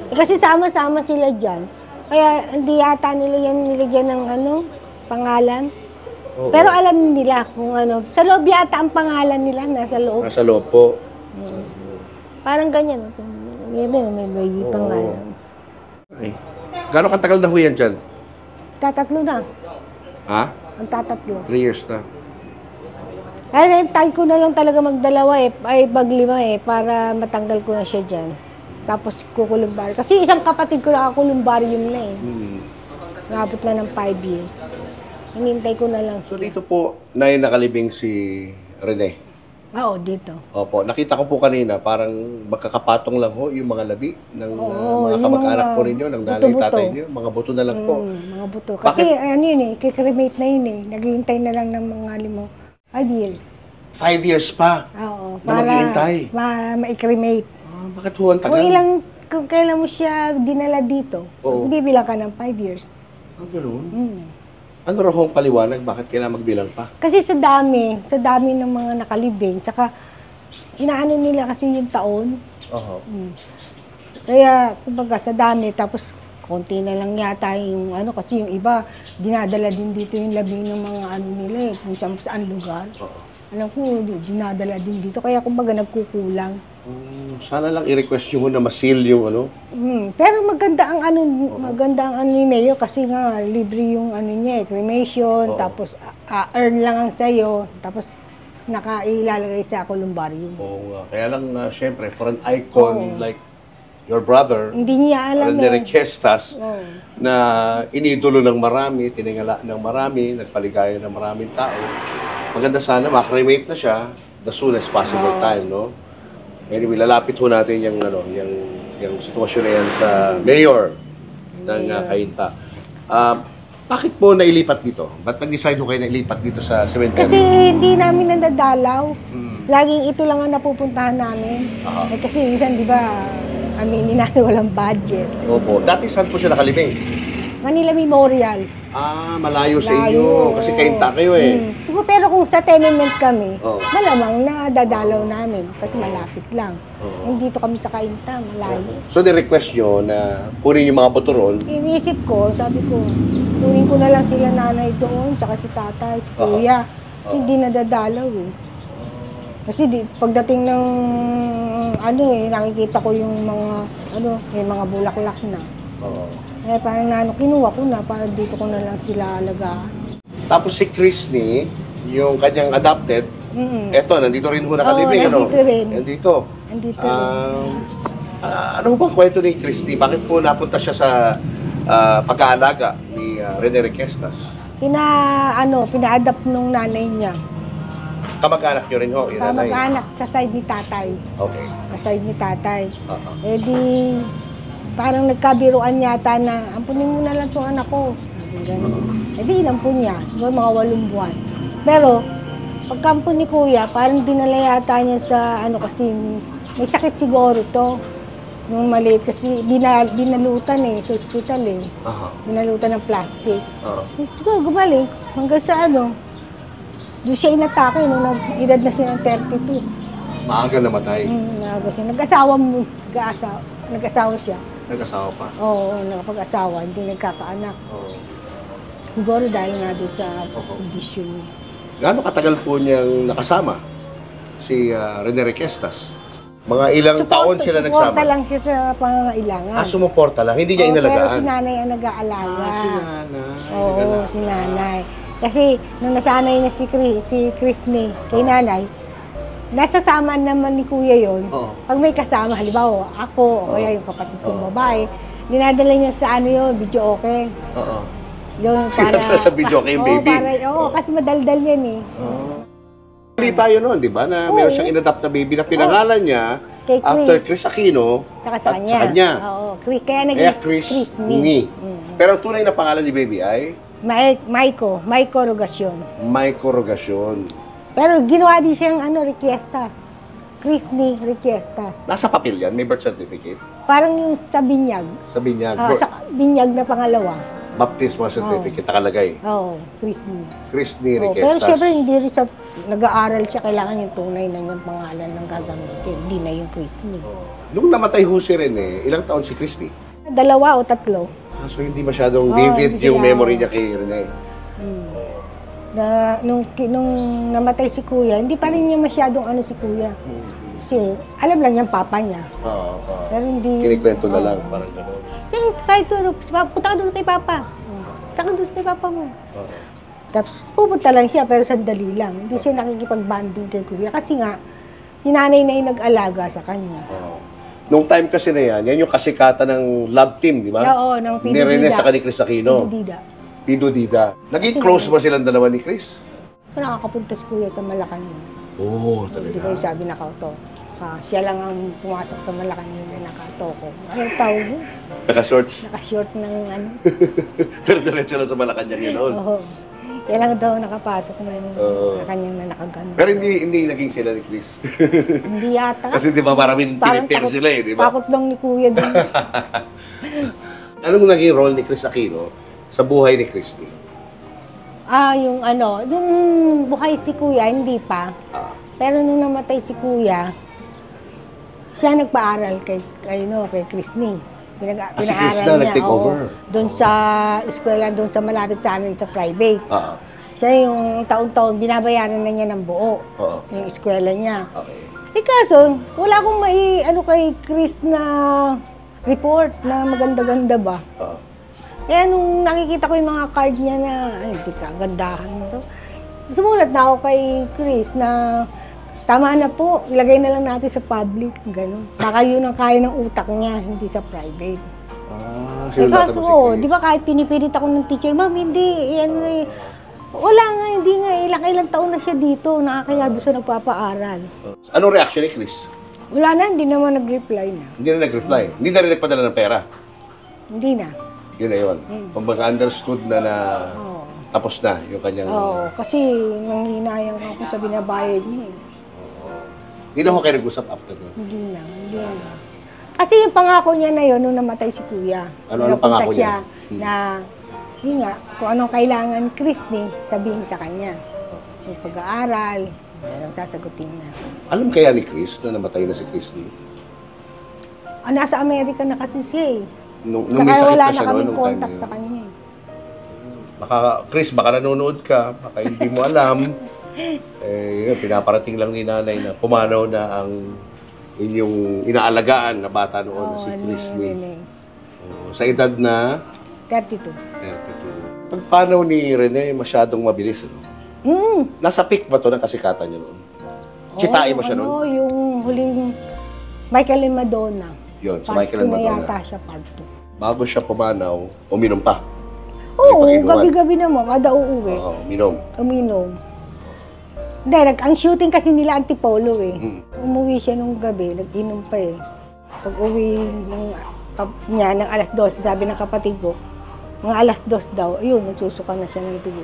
Eh, kasi sama-sama sila dyan. Kaya hindi yata nila yan nilagyan ng ano, pangalan. Oo. Pero alam nila kung ano. Sa loob yata ang pangalan nila, nasa loob. Nasa loob po. Parang ganyan. May pangalan. Ay. Gano'ng katagal na ho yan dyan? Tatatlo na. Ha? Ang tatatlo. 3 years na. Ay, tay ko na lang talaga magdalawa eh. Ay, maglima eh. Para matanggal ko na siya dyan. Tapos kukulumbarium. Kasi isang kapatid ko nakakulumbarium na eh. Nabot na ng 5 years. Hinintay ko na lang. So dito po, Nay, nakalibing si Rene. Oo, dito. Opo, nakita ko po kanina, parang magkakapatong lang ho yung mga labi ng Oo, mga yung kamag-anak mga po ninyo, ng nanay, buto-buto. tatay niyo, mga buto na lang po. Mga buto. Kasi ano yun eh, kikremate na yun eh. Naghihintay na lang ng mga 5 years. 5 years pa Oo. na maghihintay. Para ma-cremate. Bakit ho ang tagal? Kung kailan mo siya dinala dito, Oo. bibilang ka ng 5 years. Ganun? Ano raw hong paliwanag? Bakit kailangan magbilang pa? Kasi sa dami ng mga nakalibing, tsaka inaano nila kasi yung taon. Oo. Kaya, kumbaga, sa dami, tapos konti na lang yata yung ano, kasi yung iba, dinadala din dito yung labing ng mga ano nila eh, kung saan lugar. Oo. Alam ko, dinadala din dito, kaya kumbaga nagkukulang. Sana lang i-request nyo na ma-seal yung ano. Pero maganda ang ano ni Mayor kasi nga libre yung ano niya, cremation, tapos earn lang ang sayo, tapos nakailalagay sa columbarium. Oo nga. Kaya lang, syempre, for an icon like your brother, Hindi niya alam Rene eh. Requestas, na inidolo ng marami, tiningala ng marami, nagpaligaya ng maraming tao. Maganda sana, makremate na siya the soonest possible time, no? Anyway, lalapit ho natin yung sitwasyon na yan sa mayor ng Cainta. Bakit po nailipat dito? Ba't nag-decide ho kayo na ilipat dito sa cemetery? Kasi hindi namin nadadalaw. Laging ito lang ang napupuntahan namin. Eh, kasi minsan, di ba, aminin natin walang budget. Opo. Dati saan po siya nakalibing? Manila Memorial. Malayo sa inyo. Kasi Cainta kayo eh. Pero kung sa tenement kami, Oo. malamang nadadalaw namin kasi malapit lang. Dito kami sa Cainta, malayo. So, ni-request nyo na kunin yung mga botoron. Inisip ko, sabi ko, kunin ko na lang sila nanay doon, tsaka si tatay, si kuya. Kasi hindi nadadalaw eh. Kasi pagdating ng nakikita ko yung mga, may mga bulaklak na. Eh, parang kinuha ko na, para dito ko na lang sila alagaan. Tapos si Chrisney, yung kanyang adopted, eto, nandito rin ho nakalibing. nandito rin. Nandito. Andito rin. Ano bang kwento ni Christy? Bakit po napunta siya sa pag-aalaga ni Rene Requestas? Pina-adapt nung nanay niya. Kamag-anak niyo rin ho, yung nanay. Kamag-anak sa side ni tatay. Okay. Sa side ni tatay. Eh di, parang nagkabiruan yata na, ampunin mo na lang itong anak ko. Ganun. Eh di, inampun niya. Diba, mga 8 buwan. Pero, pagkampun ni kuya, parang dinala yata niya sa, kasi may sakit siguro to. Nung maliit kasi binalutan sa ospital eh. Binalutan ng plastic. Siguro gumaling hanggang sa doon siya inatake nung edad na siya ng 32. Maaga namatay. Maaga siya. Nag-asawa siya. Nag-asawa pa. Oo, nakapag-asawa, hindi nagkakaanak. Siguro dahil nga doon sa kondisyon niya. Gaano katagal po niyang nakasama si Rene Requestas? Mga ilang taon sila nagsama? Suporta lang siya sa pangangailangan. Sumuporta lang? Hindi niya inalagaan? Pero si nanay ang nag-aalaga. Si nanay. Oo, si nanay. Kasi nung nasanay na si Chrisney kay nanay, nasasama naman ni kuya yon. Pag may kasama, halimbawa ako, o kaya yung kapatid kong babae, dinadala niya sa video okay. Yun, para sa video okay yung baby. Kasi madaldal yan eh. Hindi tayo noon, di ba? Na meron siyang inadapt na baby na pinangalan niya Kay Chris. after Chris Aquino Tsaka sa at kanya. sa kanya. Oo, kaya naging Chrisney. Pero ang tunay na pangalan ni baby ay Maiko Rogacion. Maiko Rogacion. Pero ginawa din siyang Requestas. Chrisney Requestas. Nasa papel yan? May birth certificate? Parang yung sa binyag. Sa binyag? Sa binyag na pangalawa. Baptismal certificate nakalagay. Oo, Chrisney. Chrisney Pero Requestas. syempre hindi rin sa nag-aaral siya, kailangan yung tunay na niyang pangalan ng gagamitin. Hindi na yung Chrisney. Nung namatay ho si Rene, ilang taon si Christy? 2 o 3. So hindi masyadong vivid hindi yung sila. memory niya kay Rene. Nung namatay si kuya, hindi pa rin niya masyadong si kuya. Kasi alam lang niyang papa niya. Pero hindi... Kinikwento na lang, parang gano'n. Kasi kahit punta ka doon kay papa. Punta ka doon kay papa mo. Tapos pupunta lang siya, pero sandali lang. Hindi siya nakikipag-banding kay kuya. Kasi nga, si nanay na yung nag-alaga sa kanya. Nung time kasi na yan yung kasikatan ng love team, di ba? Oo, ng Ni Rene Pinudida. sa ni Chris Aquino. Pido Dida. Naging close ba silang dalawa ni Chris? Nakakapunta si kuya sa Malacanang. Oo, Hindi talaga. ko sabi nakauto. Siya lang ang pumasok sa Malacanang na nakatoko. Anong tawag doon? Naka-shorts. Naka-short ng Diretso lang sa Malacanang yun noon. Oo. Kaya lang daw nakapasok na yung kanyang na nakaganda. Pero hindi naging sila ni Chris. Hindi yata. Kasi di ba maraming pinipare sila eh, di ba? Takot lang ni kuya doon. Anong naging role ni Chris Aquino sa buhay ni Christy? Yung buhay si kuya, hindi pa. Pero nung namatay si kuya, siya nagpaaral kay Chrisney. Si Chris na nag-take over? Doon sa eskwela, doon sa malapit sa amin sa private. Siya yung taon-taon, binabayaran na niya ng buo. Yung eskwela niya. Okay. kaso, wala akong kay Chris na report na maganda-ganda ba. Oo. Kaya nung nakikita ko yung mga card niya na, ay, hindi ka, gandahan mo to. Sumulat na ako kay Chris na tama na po, ilagay na lang natin sa public, gano'n. Baka yun ang kaya ng utak niya, hindi sa private. Sinulatan mo si Kaso, Chris. di ba kahit pinipilit ako ng teacher, ma'am, hindi, wala nga, hindi nga, ilang taon na siya dito, nakakaya doon sa nagpapaaral. Anong reaction ni Chris? Wala na, hindi naman nag-reply na. Hindi na nag-reply. Hindi na rin nagpadala ng pera. Hindi na. Yun na yun. Kumbaga understood na Oo. tapos na yung kanyang... Oo, kasi nanghinayang ako sa binabayad niya. Hindi na ako kayo nag-usap after nun. Hindi na. Kasi yung pangako niya na yun, nung namatay si Kuya. Ano napunta pangako siya niya? na, yun nga, kung anong kailangan ni Christy, sabihin sa kanya. Yung pag-aaral, meron sasagutin niya. Alam kaya ni Chris na namatay na si Christy? Nasa Amerika na kasi siya eh. Nung may Saka sakit wala pa na siya noon, kaming nung time contact na sa yun. kanya eh. Baka, Chris, baka nanonood ka, baka hindi mo alam. Yun, pinaparating lang ni nanay na pumanaw na ang inyong inaalagaan na bata noon na si Christy. Yun eh. Sa edad na 32. 32. Pagpanaw ni Rene, masyadong mabilis. Ano? Nasa peak ba to ng kasikatan niya noon? Chitain mo siya noon? Yung huling Michael and Madonna. Yun, sa Part Michael and 2 na Madonna. yata siya, part 2. Bago siya pumanaw, uminom pa. Oo, Pag-inuman. gabi-gabi naman, kada uuwi. Oo, uminom. Uminom. Hindi, ang shooting kasi nila Antipolo eh. Umuwi siya nung gabi, nag-inom pa eh. Pag uwi niya ng alas 12, sabi ng kapatid ko, mga alas 2 daw, ayun, nagsusuka na siya ng dugo.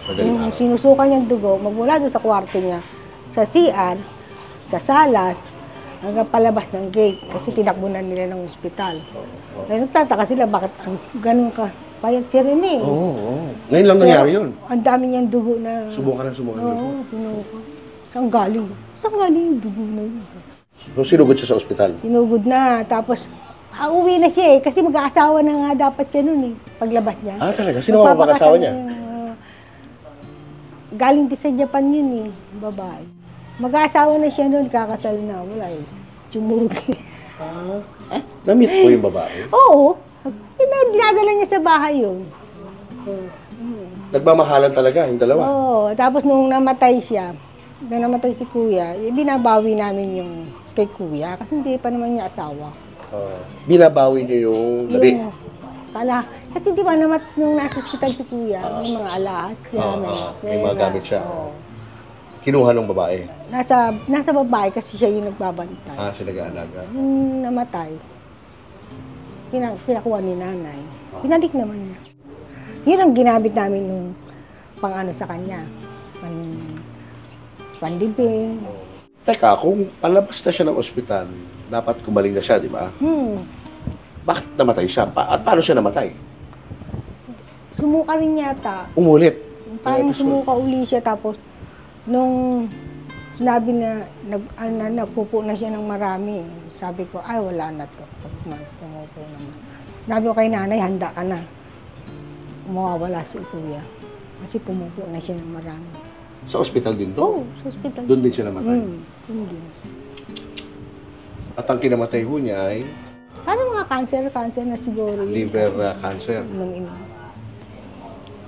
Madaling Yung araw. sinusuka niyang dugo, magmula doon sa kwarto niya, sa CR, sa salas, hanggang palabas ng gate, kasi tinakbo na nila ng ospital. Kaya nagtataka sila, bakit ganun ka? Payat si Rene. Oo. Ngayon lang nangyari yun. Ang dami niyang dugo na... Subukan. Oo, sinuka. Saan galing? Saan galing yung dugo na yun? So, sinugod siya sa ospital. Sinugod na. Tapos, uwi na siya eh. Kasi mag-aasawa na nga dapat siya nun eh. Paglabas niya. Ah, talaga? Sino ang mag-asawa niya? Galing din sa Japan yun eh. Babae. Mag-aasawa na siya nun. Kakasal na. Wala eh. Tsumugi. Na-meet po yung babae. Oo. Dinadala niya sa bahay yun. Nagmamahalan talaga yung dalawa. Oo. Tapos nung namatay siya, nung namatay si Kuya, binabawi namin yung kay Kuya. Kasi hindi pa naman niya asawa. Binabawi niyo yung labi. Kasi di ba nung nasa hospital si Kuya, may mga alahas siya. May mga gamit siya. Oo. Kinuha ng babae. Nasa babae kasi siya yung nagbabantay. Siya nag-aalaga. Yung namatay, pinakuha ni nanay. Pinalik naman niya. Yun ang ginamit namin nung pang-ano sa kanya. Pandibing. Teka, kung palabas na siya ng ospital, dapat kumaling na siya, di ba? Bakit namatay siya? At paano siya namatay? Sumuka rin yata. Umulit. Parang sumuka uli siya tapos nung sinabi na nagpupo na siya ng marami, sabi ko, ay wala na to. Pumupo naman. Sabi ko kay nanay, handa ka na. Mawawala si Kuya. Kasi pumupo na siya ng marami. Sa ospital din to? Oo, sa hospital. Doon din siya namatay? Doon din. At ang kinamatay ho niya ay Paano mga cancer na siguro yun? liver cancer. Nung ina.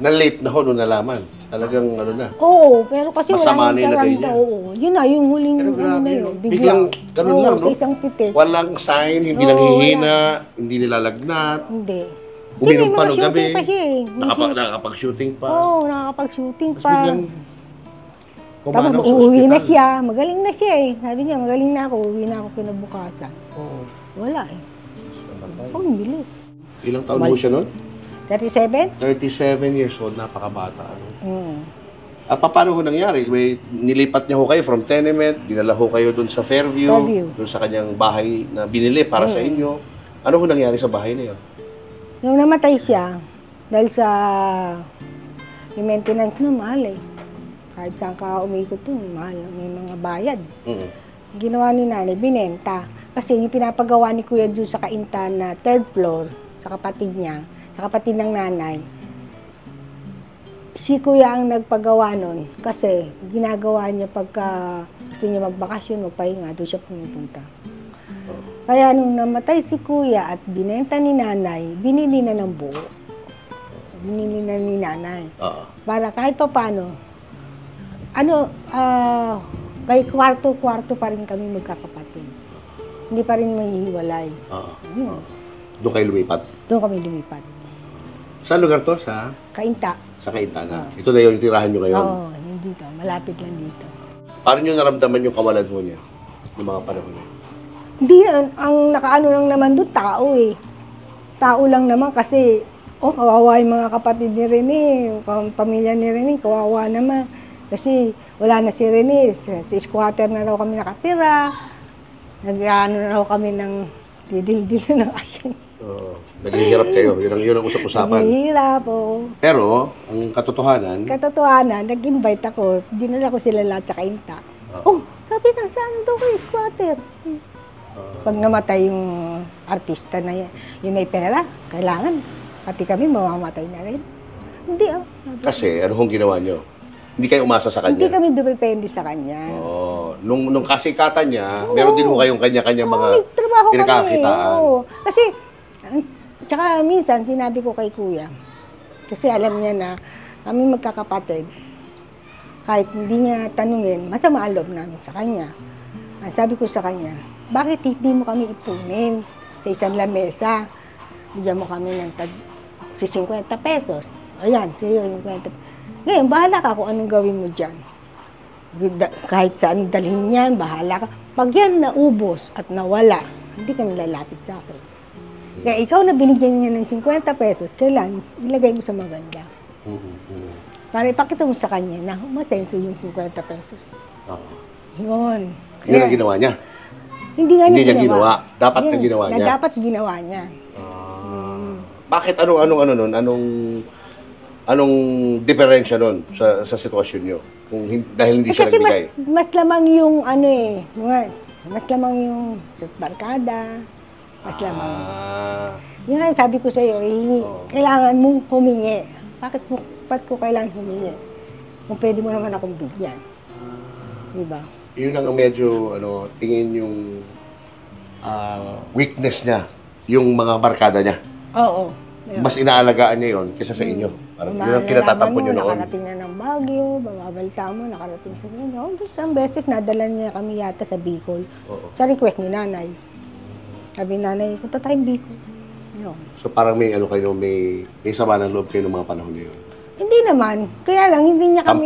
Na-late na ho nung nalaman. Talagang na. Oo, pero kasi Masama wala na yung nang lagay garanta. niya. Oo, yun na, yung huling Pero ano grabe, na no? yun. Biglang ganun lang, no? Sa isang pitik. Walang sign, hindi Oo, nanghihina, hindi nilalagnat. Hindi. Kasi Uminom may pa mga nung gabi. shooting pa siya eh. Nakapag-shooting pa. Oo, nakakapag-shooting Tapos pa. biglang Tapos pumanap sa uuwi na ospital. siya. Magaling na siya eh. Sabi niya, magaling na ako. Uuwi na ako kinabukasan. Oo. Wala eh. Oh, ang bilis. Ilang taon mo siya nun? 37? 37 years old, napakabata. Ano? Mm. Paano ho nangyari? May nilipat niya ho kayo from tenement, dinala ho kayo doon sa Fairview, doon sa kanyang bahay na binili para sa inyo. Ano ho nangyari sa bahay na yun? Nung namatay siya, dahil sa yung maintenance na mahal eh. Kahit saan ka umikot dun, mahal. May mga bayad. Ginawa ni nanay, binenta. Kasi yung pinapagawa ni Kuya dun sa Kaintan na third floor, sa kapatid niya, sa kapatid ng nanay, Si kuya ang nagpagawa nun kasi ginagawa niya pagka gusto niya magbakasyon, magpahinga, doon siya pumupunta. Kaya nung namatay si kuya at binenta ni nanay, binili na ng buo. Binili na ni nanay. Para kahit pa paano, kay kwarto-kwarto pa rin kami magkakapatid. Hindi pa rin mahihiwalay. Doon kayo lumipat? Doon kami lumipat. Saan lugar to? Sa Kainta. Kaintana. Ito na yung tirahan nyo ngayon? Oo, hindi dito. Malapit lang dito. Paano nyo naramdaman yung kawalan mo niya? Yung mga panahon niya? Hindi, ang nakaano lang naman doon, tao eh. Tao lang naman kasi, kawawa yung mga kapatid ni Rene, yung pamilya ni Rene, kawawa naman. Kasi wala na si Rene, sa squatter na raw kami nakatira. Nag-ano na raw kami ng didil-dil ng asin. Naghihirap kayo, yun ang usap-usapan. Naghihirap, oo. Pero, ang katotohanan, nag-invite ako, dinala ko sila lahat sa Kainta. Sabi na, saan daw kayo squatter? Pag namatay yung artista na yan, yung may pera, kailangan, pati kami mamamatay na rin. Hindi kasi ano hong ginawa nyo? Hindi kayo umasa sa kanya? Hindi kami dumepende sa kanya. Nung kasikatan niya, meron din ho kayong kanya-kanya mga may trabaho pinagkakitaan. Kasi, tsaka minsan, sinabi ko kay kuya, kasi alam niya na kami magkakapatid, kahit hindi niya tanungin, masama ang loob namin sa kanya. Sabi ko sa kanya, bakit hindi mo kami ipunin sa isang lamesa? Bigyan mo kami ng 50 pesos. Ayan, 50. Ngayon, bahala ka kung anong gawin mo dyan. Kahit saan dalhin yan, bahala ka. Pag yan naubos at nawala, hindi ka nalalapit sa akin. Kaya ikaw na binigyan niya ng 50 pesos, kailan ilagay mo sa maganda. Para ipakita mo sa kanya na masenso yung 50 pesos. Yun. Yun ang ginawa niya? Hindi nga niya ginawa. Dapat na ginawa niya? Dapat ginawa niya. Bakit? Anong diferensya nun sa sitwasyon nyo? Dahil hindi siya kasi nagbigay? mas lamang yung mas lamang yung sa barkada, mas lamang. Yung nga sabi ko sa'yo, kailangan mong humingi. Bakit ko kailangan humingi? Kung pwede mo naman akong bigyan. Diba? Yun ang medyo, tingin yung weakness niya, yung mga barkada niya. Oo. Mas inaalagaan niya yun kaysa sa inyo. Parang yun ang kinatatampo niyo noon. Nakarating na ng Baguio, babalita mo, nakarating sa ganyan. Isang beses, nadala niya kami yata sa Bicol. Sa request ni nanay. Sabi nanay, punta tayong Bicol. Yun. So parang may may sama ng loob kayo ng mga panahon na yun? Hindi naman. Kaya lang, hindi niya kami...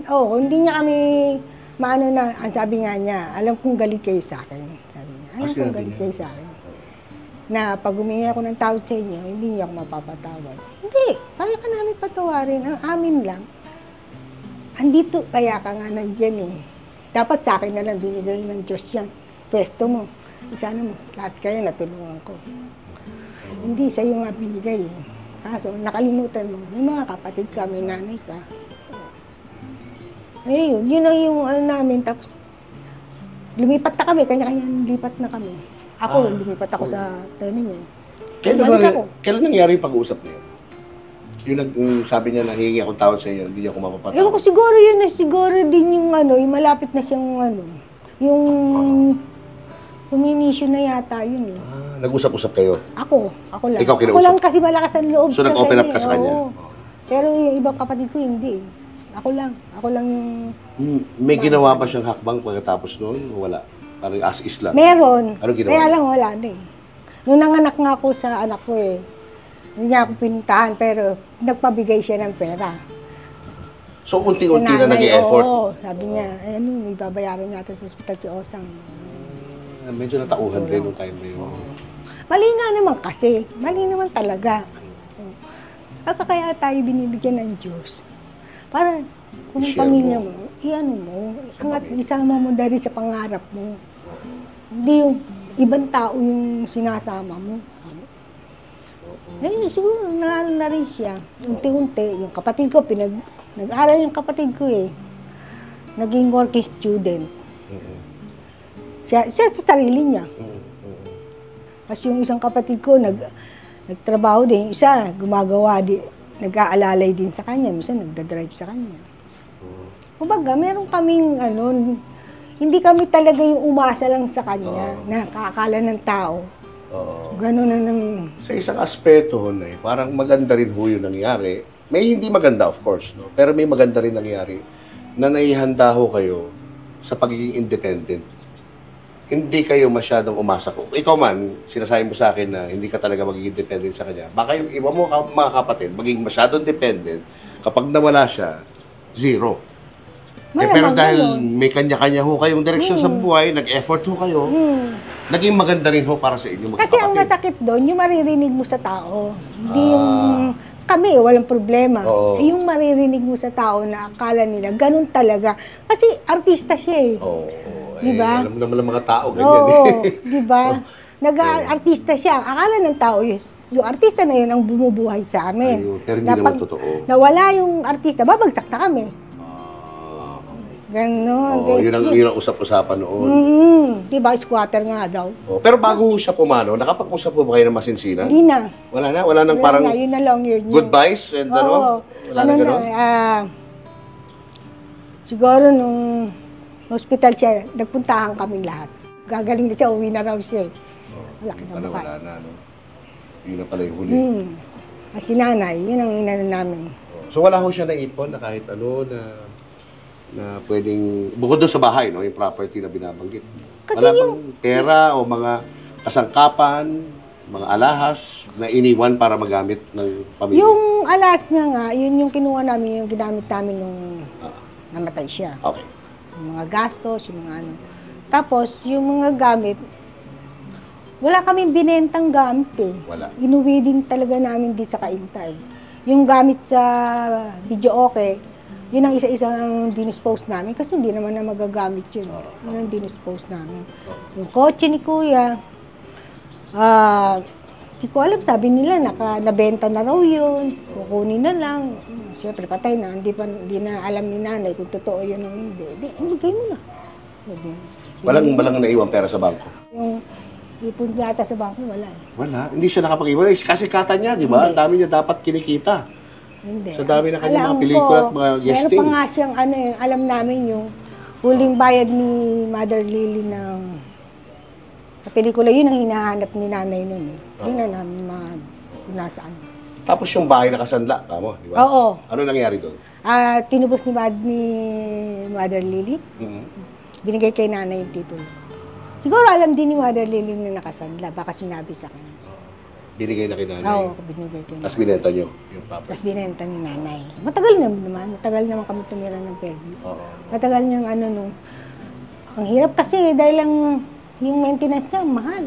Tampo? Hindi niya kami... ang sabi nga niya, alam kong galit kayo sa akin. Sabi niya, alam kong galit kayo sa akin. Na pag humingi ako ng tawad sa inyo, hindi niya ako mapapatawad. Hindi, kaya ka namin patawarin. Ang amin lang, andito, kaya ka nga nandyan eh. Dapat sa akin na lang binigay ng Diyos yan. Pwesto mo, isana mo, lahat kayo natulungan ko. Hindi, sa'yo nga binigay eh. Kaso, nakalimutan mo, may mga kapatid ka, may nanay ka. Ayun, yun ang yung namin. Tapos, lumipat na kami, kanya-kanya lumipat na kami. Ako, lumipat ako sa tenement. Kailan nangyari yung pag-uusap niya? Yung sabi niya na hihingi akong tawad sa inyo, hindi niya ako mapapatawad. Ewan ko, siguro yun na siguro din yung yung malapit na siyang yung huminisyo na yata yun eh. Nag-usap-usap kayo? Ako lang. Ikaw kinausap? Ako lang kasi malakas ang loob. So nag-open up ka sa kanya? Pero yung ibang kapatid ko hindi. Ako lang yung... May ginawa pa siyang hakbang pagkatapos noon? Wala? Parang as is lang? Meron. Anong ginawa Kaya niya? lang wala na eh. Nung nanganak nga ako sa anak ko eh, hindi niya ako pinuntahan pero nagpabigay siya ng pera. So unti-unti na nag-i-effort? Oo, sabi niya, may babayaran niya sa Hospital si Osang. Medyo natauhan kayo nung time na yun. Mali nga naman kasi. Mali naman talaga. Kaya tayo binibigyan ng Diyos. Para kung ang pamilya mo, isama mo dahil sa pangarap mo. Hindi yung ibang tao yung sinasama mo. Ayun, siguro na rin siya. Unti-unti. Yung kapatid ko, nag-aral yung kapatid ko eh. Naging working student. Siya sa sarili niya. Kasi yung isang kapatid ko, nagtrabaho din. Yung isa, gumagawa nag-aalalay din sa kanya, minsan nagda-drive sa kanya. Kumbaga, meron kaming hindi kami talaga yung umasa lang sa kanya na kakala ng tao. Ganun na nang... Sa isang aspeto ho na parang maganda rin ho yung nangyari. May hindi maganda, of course, no? Pero may maganda rin nangyari na naihanda ho kayo sa pagiging independent. Hindi kayo masyadong umasa ko. Ikaw man, sinasabi mo sa akin na hindi ka talaga magiging independent sa kanya. Baka yung iba mo, mga kapatid, maging masyadong dependent, kapag nawala siya, zero. Pero dahil may kanya-kanya ho kayong direksyon sa buhay, nag-effort ho kayo, naging maganda rin ho para sa inyo magkakapatid. Kasi ang masakit doon, yung maririnig mo sa tao. Hindi yung kami, walang problema. Yung maririnig mo sa tao na akala nila, ganun talaga. Kasi artista siya eh. Diba? Alam mo naman ng mga tao, ganyan diba? Nag-artista siya. Akala ng tao, yung artista na yun ang bumubuhay sa amin. Ayun, pero hindi naman totoo. Nawala yung artista, babagsak na kami. Ganon. Yun ang usap-usapan noon. Diba, squatter nga daw. Pero bago siya pumano, nakapag-usap po ba kayo ng masinsinan? Hindi na. Wala na? Wala nang parang yun na lang yun. goodbyes and Wala na gano'n? Siguro nung hospital siya, nagpuntahan kaming lahat. Gagaling na siya, uwi na raw siya. Laki na mukha. Wala na, no? Yun na pala yung huli. Kasi nanay, yun ang inano namin. So wala ho siya naipon na kahit ano na pwedeng, bukod doon sa bahay, no, yung property na binabanggit. Kasi Wala bang pera o mga kasangkapan, mga alahas na iniwan para magamit ng pamilya? Yung alas niya nga, yun yung kinuha namin, yung ginamit namin nung namatay siya. Okay. Yung mga gastos, yung mga ano. Tapos, yung mga gamit, wala kaming binentang gamit eh. Wala. Inuwi din talaga namin di sa Kainta eh. Yung gamit sa video okay, yun ang isa-isang dinispose namin kasi hindi naman na magagamit yun. Yun ang dinispose namin. Yung kotse ni Kuya, hindi ko alam, sabi nila nabenta na raw yun, kukunin na lang. Siyempre patay na, hindi na alam ni nanay kung totoo yun o hindi. Ibigay mo na. Walang naiwan pera sa bangko? Yung ipon yata sa bangko, wala eh. Wala. Hindi siya nakapag-iwan. Kasi kata niya, di ba? Ang dami niya dapat kinikita. Hindi. Sa dami na kanyang mga pelikula at mga guesting. Meron pa nga siyang alam namin yung huling bayad ni Mother Lily ng sa pelikula, yun ang hinahanap ni nanay nun eh. Hindi na namin nasaan. Tapos yung bahay na kasanla, kamo, di ba? Oo. Ano nangyari doon? Tinubos ni Mother Lily. Binigay kay nanay yung titulo. Siguro alam din ni Mother Lily na nakasanla. Baka sinabi sa kanya. Binigay na kay nanay? Oo, binigay kay nanay. Tapos binenta nyo yung property? Tapos binenta ni nanay. Matagal naman kami tumira ng Fairview. Matagal niyang ang hirap kasi dahil lang yung maintenance niya, mahal.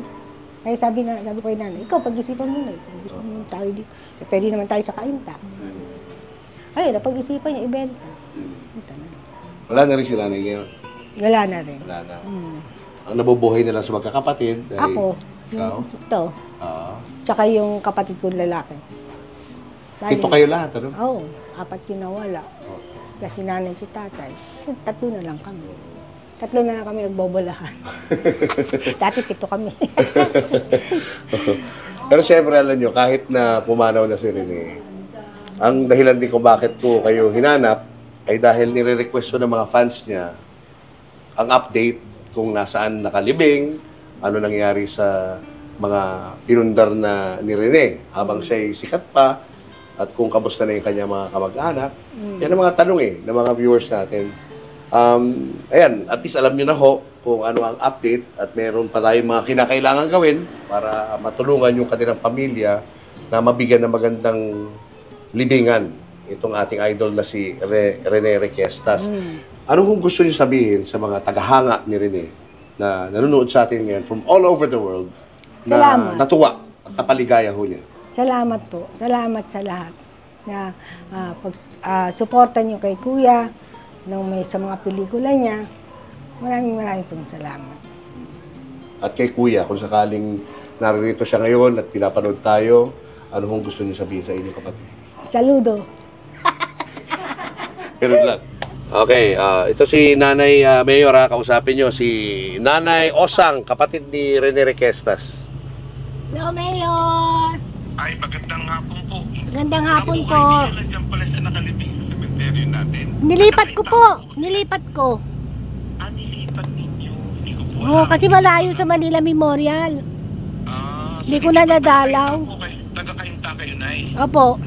Kaya sabi ko kay nanay, ikaw pag-isipan mo na. Kung gusto mo tayo dito. Pwede naman tayo sa Kainta. Ayun, napag-isipan niya, ibenta. Ibenta na rin. Wala na rin si nanay ngayon? Wala na rin. Wala na. Ang nabubuhay na lang sa magkakapatid ay... Ako, ikaw? ito. Tsaka yung kapatid kong lalaki. Ito kayo lahat, ano? Oo, 4 yung nawala. Plus si nanay, si tatay. 3 na lang kami. 3 na lang kami nagbobolahan. Dati 7 kami. Pero siyempre, alam nyo, kahit na pumanaw na si Rene, ang dahilan din kung bakit ko kayo hinanap ay dahil nire-request ko ng mga fans niya ang update kung nasaan nakalibing, ano nangyari sa mga pinundar na ni Rene habang siya'y sikat pa, at kung kamusta na yung kanya mga kamag-anak. Yan ang mga tanong ng mga viewers natin. Ayan, at least alam nyo na ho kung ano ang update at meron pa tayong mga kinakailangan gawin para matulungan yung kanilang pamilya na mabigyan ng magandang libingan itong ating idol na si Rene Requiestas. Ano kung gusto niyo sabihin sa mga tagahanga ni Rene na nanonood sa atin ngayon from all over the world na Salamat. natuwa at napaligaya ho niya? Salamat po. Salamat sa lahat na suporta niyo kay Kuya sa mga pelikula niya. Maraming pong salamat. At kay Kuya, kung sakaling naririto siya ngayon at pinapanood tayo, ano kung gusto niyo sabihin sa inyong kapatid? Saludo. Ganun lang. Okay, ito si Nanay Mayor, kausapin niyo si Nanay Osang, kapatid ni Rene Requiestas. Hello, Mayor! Ay, magandang hapon po. Magandang hapon po. Nandiyan pala siya nakalibing sa cemetery natin. Nilipat ko po. Nilipat ko. Nilipat ninyo. Hindi ko po Oo, kasi malayo sa Manila Memorial. Hindi ko na nadalaw. Taga-Kainta kayo, Nay. Opo.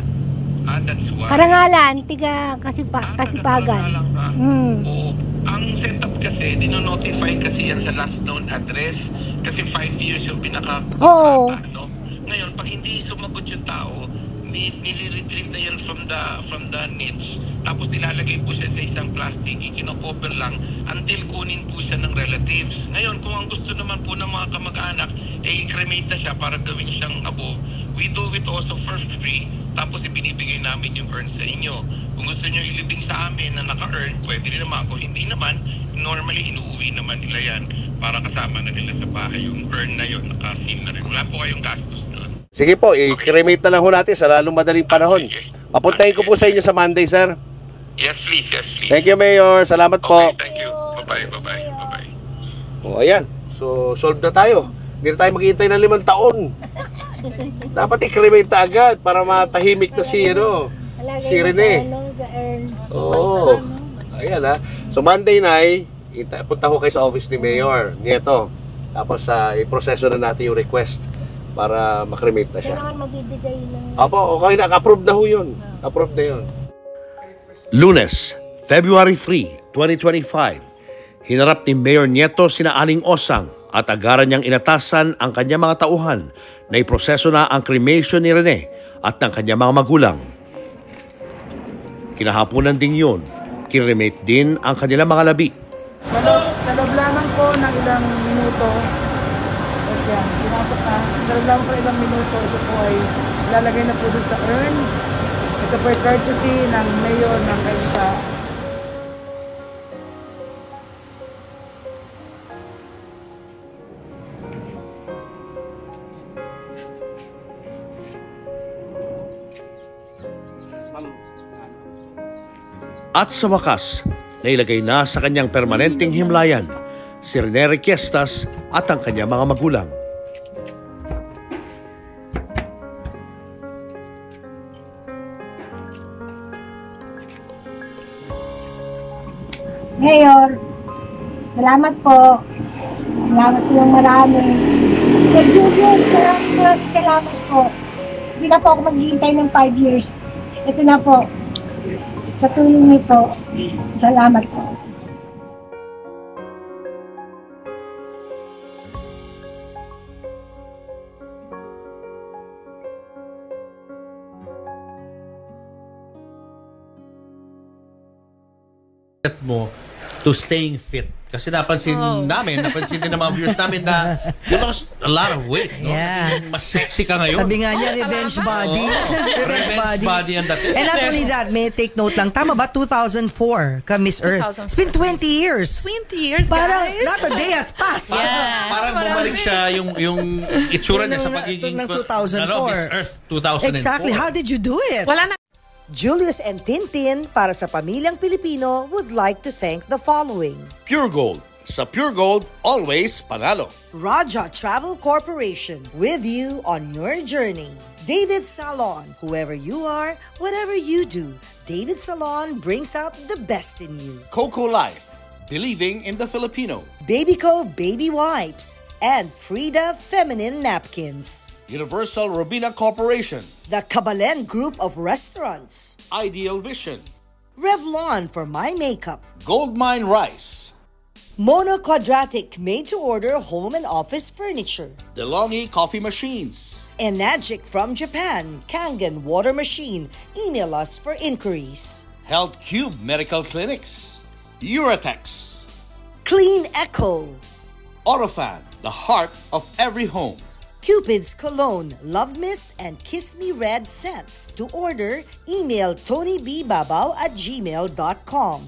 That's why. Karangalan, tiga Kasipagan. Oo. Ang setup kasi, dino-notify kasi yan sa last known address. Kasi 5 years yung Oo. no? Ngayon, pag hindi sumagot yung tao, nili-retrieve na yan from the niche. Tapos nilalagay po siya sa isang plastic, ikinocover lang until kunin po siya ng relatives. Ngayon, kung ang gusto naman po ng mga kamag-anak, i-cremate na siya para gawin siyang abo. We do it also for free. Tapos ibinibigay namin yung urn sa inyo. Kung gusto nyo ilibing sa amin na naka-earn, pwede rin naman. Kung hindi naman, normally inuuwi naman nila yan para kasama na nila sa bahay yung urn na yun, naka-seal na rin. Wala po kayong gastos doon. Sige po, i-cremate na lang ho natin sa lalong madaling panahon. Papuntahin ko po sa inyo sa Monday, sir. Yes, please. Yes, please. Thank you, Mayor. Salamat po. Okay, thank you. Bye-bye. O, ayan. So, solve na tayo. Hindi na tayo maghihintay ng 5 taon. Dapat i-cremate na agad para matahimik na si Rene. Sa urn. Oo. Ayan ha. So Monday na punta ko kayo sa office ni Mayor Nieto. Tapos i-proseso na natin yung request para makremate na siya. Kailangan magbibigay ng... Apo, okay na. Approve na ho yun. Approve na yun. Lunes, February 3, 2025, hinarap ni Mayor Nieto sina Aling Osang at agaran niyang inatasan ang kanyang mga tauhan na iproseso na ang cremation ni Rene at ng kanyang mga magulang. Kinahaponan ding yun, kinremate din ang kanilang mga labi. Sa loob lamang po ng ilang minuto, yan, pinasok na. Sa loob lamang po ilang minuto, ito po ay lalagay na po dun sa urn. Ito po ay courtesy ng mayor ng Kainta. At sa wakas, nailagay na sa kanyang permanenteng himlayan si Rene Requiestas at ang kanyang mga magulang. Mayor, salamat po. Salamat po ng marami. Sir Julian, salamat po. Hindi na po ako maghihintay ng 5 years. Ito na po. Sa tulong nito, salamat po. Mo to staying fit. Kasi napansin din ng mga viewers namin na you lost a lot of weight. No? Yeah. Mas sexy ka ngayon. Sabi nga niya, revenge body. Revenge body. Ang dati. And not only that, may take note lang. Tama ba? 2004 ka Miss Earth. It's been 20 years. 20 years, Parang guys. not a day has passed. Parang bumalik siya yung itsura niya sa pagiging ng 2004. Miss Earth 2004. Exactly. How did you do it? Wala na. Julius and Tintin, para sa pamilyang Pilipino, would like to thank the following. Pure Gold. Sa Pure Gold, always panalo. Raja Travel Corporation, with you on your journey. David Salon, whoever you are, whatever you do, David Salon brings out the best in you. Coco Life. Believing in the Filipino. Babyco Baby Wipes and Frida Feminine Napkins. Universal Robina Corporation. The Kabalen Group of Restaurants. Ideal Vision. Revlon for my makeup. Goldmine Rice. Mono Quadratic made-to-order home and office furniture. DeLonghi Coffee Machines. Enagic from Japan, Kangen Water Machine. Email us for inquiries. Health Cube Medical Clinics. Uratex. Clean Echo. Autofan, the heart of every home. Cupid's Cologne, Love Mist, and Kiss Me Red sets. To order, email tonybbabaw@gmail.com.